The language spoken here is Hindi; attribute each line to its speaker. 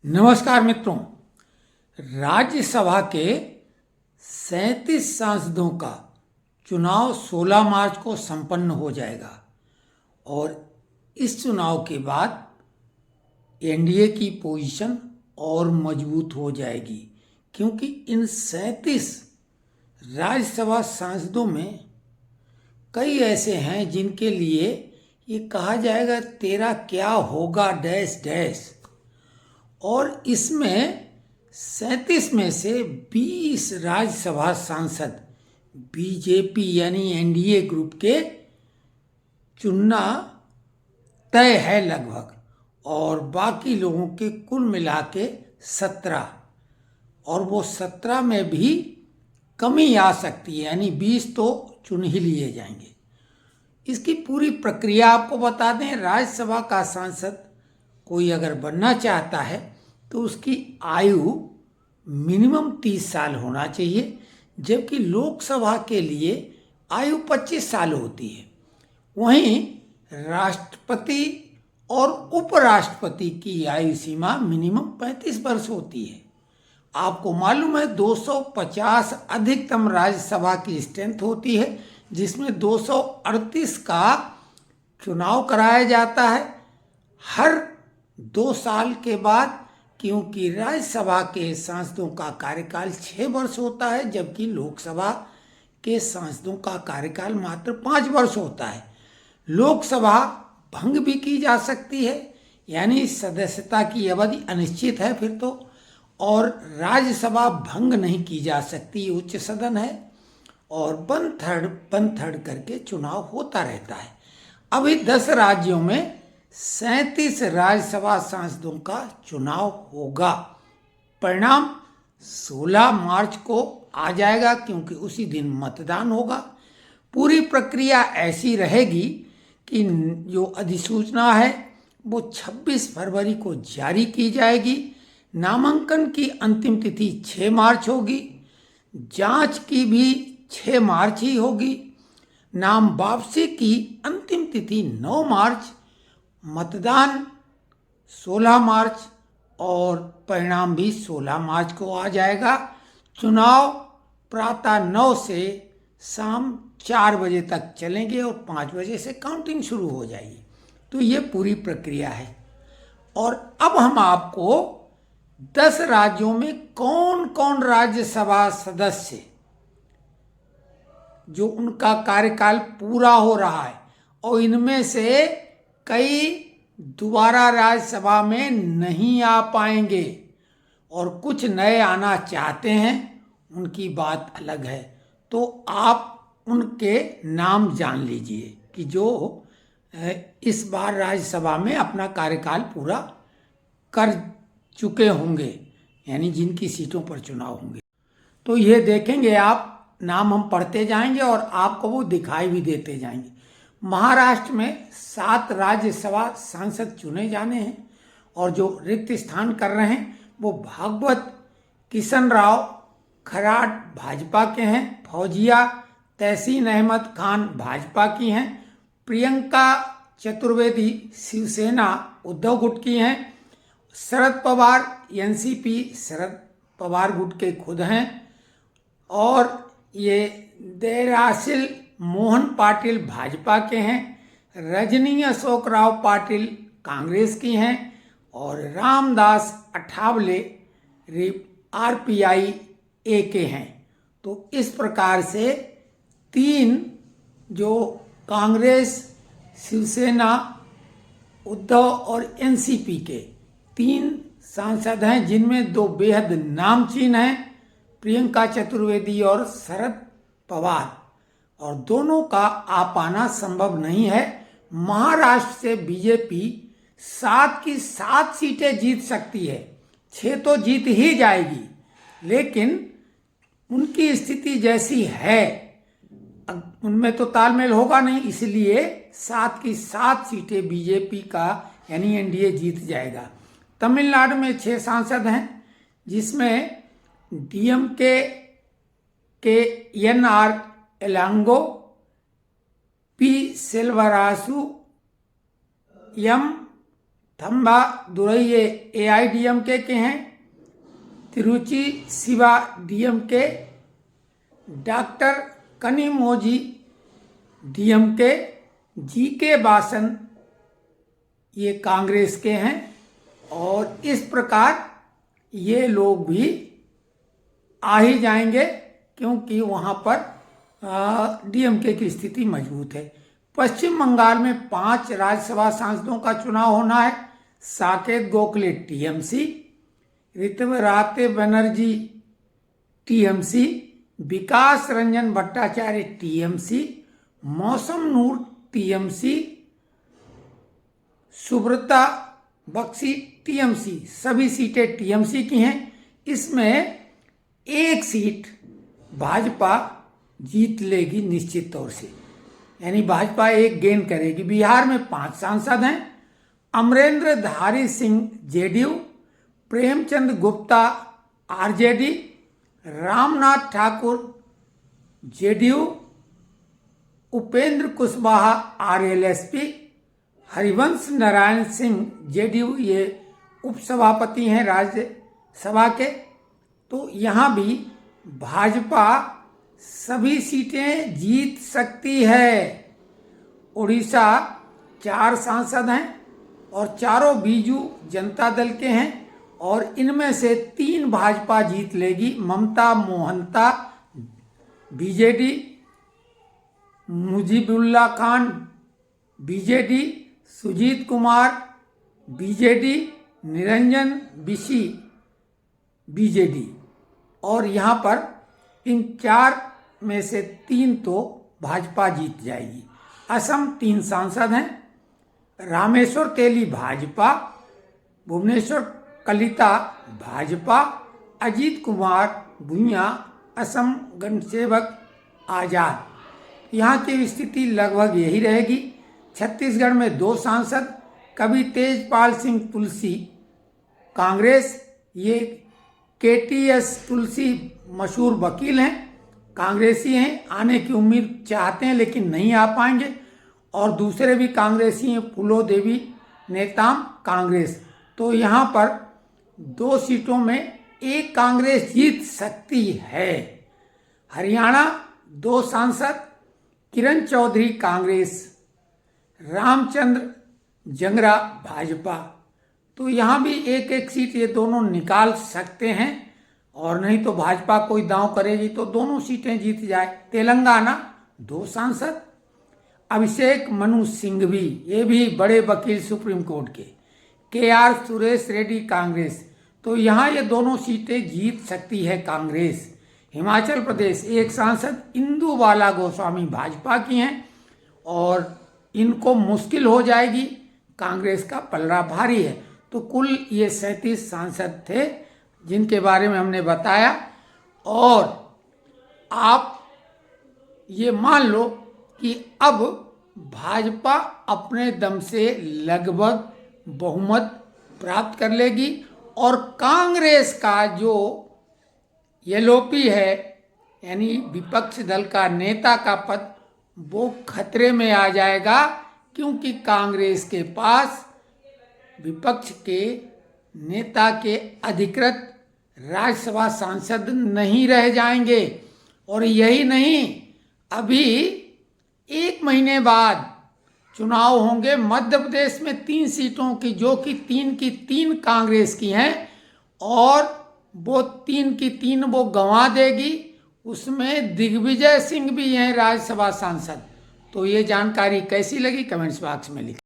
Speaker 1: नमस्कार मित्रों। राज्यसभा के 37 सांसदों का चुनाव 16 मार्च को संपन्न हो जाएगा और इस चुनाव के बाद एनडीए की पोजीशन और मजबूत हो जाएगी, क्योंकि इन 37 राज्यसभा सांसदों में कई ऐसे हैं जिनके लिए ये कहा जाएगा तेरा क्या होगा डैश डैश, और इसमें 37 में से 20 राज्यसभा सांसद बीजेपी यानी एनडीए ग्रुप के चुनना तय है लगभग, और बाकी लोगों के कुल मिला के 17, और वो 17 में भी कमी आ सकती है, यानी 20 तो चुन ही लिए जाएंगे। इसकी पूरी प्रक्रिया आपको बता दें। राज्यसभा का सांसद कोई अगर बनना चाहता है तो उसकी आयु मिनिमम 30 साल होना चाहिए, जबकि लोकसभा के लिए आयु 25 साल होती है। वहीं राष्ट्रपति और उपराष्ट्रपति की आयु सीमा मिनिमम 35 वर्ष होती है। आपको मालूम है 250 अधिकतम राज्यसभा की स्ट्रेंथ होती है, जिसमें 238 का चुनाव कराया जाता है हर 2 साल के बाद, क्योंकि राज्यसभा के सांसदों का कार्यकाल 6 वर्ष होता है, जबकि लोकसभा के सांसदों का कार्यकाल मात्र 5 वर्ष होता है। लोकसभा भंग भी की जा सकती है, यानी सदस्यता की अवधि अनिश्चित है फिर तो, और राज्यसभा भंग नहीं की जा सकती, उच्च सदन है, और वन थर्ड करके चुनाव होता रहता है। अभी 10 राज्यों में 37 राज्यसभा सांसदों का चुनाव होगा। परिणाम 16 मार्च को आ जाएगा, क्योंकि उसी दिन मतदान होगा। पूरी प्रक्रिया ऐसी रहेगी कि जो अधिसूचना है वो 26 फरवरी को जारी की जाएगी। नामांकन की अंतिम तिथि 6 मार्च होगी, जांच की भी 6 मार्च ही होगी, नाम वापसी की अंतिम तिथि 9 मार्च, मतदान 16 मार्च और परिणाम भी 16 मार्च को आ जाएगा। चुनाव प्रातः 9 से शाम 4 बजे तक चलेंगे और 5 बजे से काउंटिंग शुरू हो जाएगी। तो ये पूरी प्रक्रिया है। और अब हम आपको 10 राज्यों में कौन कौन राज्यसभा सदस्य जो उनका कार्यकाल पूरा हो रहा है और इनमें से कई दोबारा राज्यसभा में नहीं आ पाएंगे और कुछ नए आना चाहते हैं, उनकी बात अलग है। तो आप उनके नाम जान लीजिए कि जो इस बार राज्यसभा में अपना कार्यकाल पूरा कर चुके होंगे, यानी जिनकी सीटों पर चुनाव होंगे। तो ये देखेंगे आप, नाम हम पढ़ते जाएंगे और आपको वो दिखाई भी देते जाएंगे। महाराष्ट्र में 7 राज्यसभा सांसद चुने जाने हैं और जो रिक्त स्थान कर रहे हैं वो भागवत किशन राव खराट भाजपा के हैं, फौजिया तहसीन अहमद खान भाजपा की हैं, प्रियंका चतुर्वेदी शिवसेना उद्धव गुट की हैं, शरद पवार एनसीपी शरद पवार गुट के खुद हैं, और ये देरासिल मोहन पाटिल भाजपा के हैं, रजनी अशोक राव पाटिल कांग्रेस की हैं, और रामदास अठावले आरपीआई ए के हैं। तो इस प्रकार से 3 जो कांग्रेस, शिवसेना, उद्धव और एनसीपी के 3 सांसद हैं, जिनमें 2 बेहद नामचीन हैं, प्रियंका चतुर्वेदी और शरद पवार, और दोनों का आ पाना संभव नहीं है। महाराष्ट्र से बीजेपी 7 की 7 सीटें जीत सकती है, 6 तो जीत ही जाएगी, लेकिन उनकी स्थिति जैसी है उनमें तो तालमेल होगा नहीं, इसलिए 7 की 7 सीटें बीजेपी का यानी एनडीए जीत जाएगा। तमिलनाडु में 6 सांसद हैं, जिसमें डीएमके के NR Elango, P Selvarasu, M Thambidurai ये AIDMK के हैं, Tiruchi Siva DMK, doctor Kanimozhi DMK, GK Vasan ये कांग्रेस के हैं। और इस प्रकार ये लोग भी आ ही जाएंगे क्योंकि वहाँ पर DMK की स्थिति मजबूत है। पश्चिम बंगाल में 5 राज्यसभा सांसदों का चुनाव होना है। साकेत गोखले TMC, ऋतुराते बनर्जी TMC, विकास रंजन भट्टाचार्य TMC, मौसम नूर TMC, सुब्रता बख्शी TMC, सभी सीटें TMC की हैं। इसमें एक सीट भाजपा जीत लेगी निश्चित तौर से, यानी भाजपा एक गेन करेगी। बिहार में 5 सांसद हैं। अमरेंद्र धारी Singh JDU, Premchand Gupta RJD, Ramnath Thakur JDU, Upendra Kushwaha RLSP, Harivansh Narayan Singh JDU ये उपसभापति हैं राज्यसभा के। तो यहाँ भी भाजपा सभी सीटें जीत सकती है। उड़ीसा 4 सांसद हैं और चारों बीजू जनता दल के हैं और इनमें से 3 भाजपा जीत लेगी। ममता Mohanta BJD, Mujibulla Khan BJD, Sujit Kumar BJD, Niranjan बिशी BJD। और यहाँ पर इन 4 में से 3 तो भाजपा जीत जाएगी। असम 3 सांसद हैं। रामेश्वर तेली भाजपा, भुवनेश्वर कलिता भाजपा, अजीत कुमार भुइयां असम गणसेवक आजाद। यहाँ की स्थिति लगभग यही रहेगी। छत्तीसगढ़ में 2 सांसद, कवि तेजपाल सिंह तुलसी कांग्रेस, ये KTS तुलसी मशहूर वकील हैं, कांग्रेसी हैं, आने की उम्मीद चाहते हैं लेकिन नहीं आ पाएंगे। और दूसरे भी कांग्रेसी हैं, फूलो देवी नेताम कांग्रेस। तो यहाँ पर 2 सीटों में एक कांग्रेस जीत सकती है। हरियाणा 2 सांसद, किरण चौधरी कांग्रेस, रामचंद्र जंगरा भाजपा। तो यहाँ भी एक एक सीट ये दोनों निकाल सकते हैं और नहीं तो भाजपा कोई दांव करेगी तो दोनों सीटें जीत जाए। तेलंगाना 2 सांसद, अभिषेक मनु सिंघवी ये भी बड़े वकील सुप्रीम कोर्ट के, KR सुरेश रेड्डी कांग्रेस। तो यहाँ ये दोनों सीटें जीत सकती है कांग्रेस। हिमाचल प्रदेश 1 सांसद, इंदु बाला गोस्वामी भाजपा की हैं और इनको मुश्किल हो जाएगी, कांग्रेस का पलड़ा भारी है। तो कुल ये 37 सांसद थे जिनके बारे में हमने बताया। और आप ये मान लो कि अब भाजपा अपने दम से लगभग बहुमत प्राप्त कर लेगी और कांग्रेस का जो येलोपी है यानी विपक्ष दल का नेता का पद वो खतरे में आ जाएगा, क्योंकि कांग्रेस के पास विपक्ष के नेता के अधिकृत राज्यसभा सांसद नहीं रह जाएंगे। और यही नहीं, अभी 1 महीने बाद चुनाव होंगे मध्य प्रदेश में 3 सीटों की, जो कि 3 की 3 कांग्रेस की हैं और वो 3 की 3 वो गंवा देगी। उसमें दिग्विजय सिंह भी हैं राज्यसभा सांसद। तो ये जानकारी कैसी लगी कमेंट्स बॉक्स में लिखें।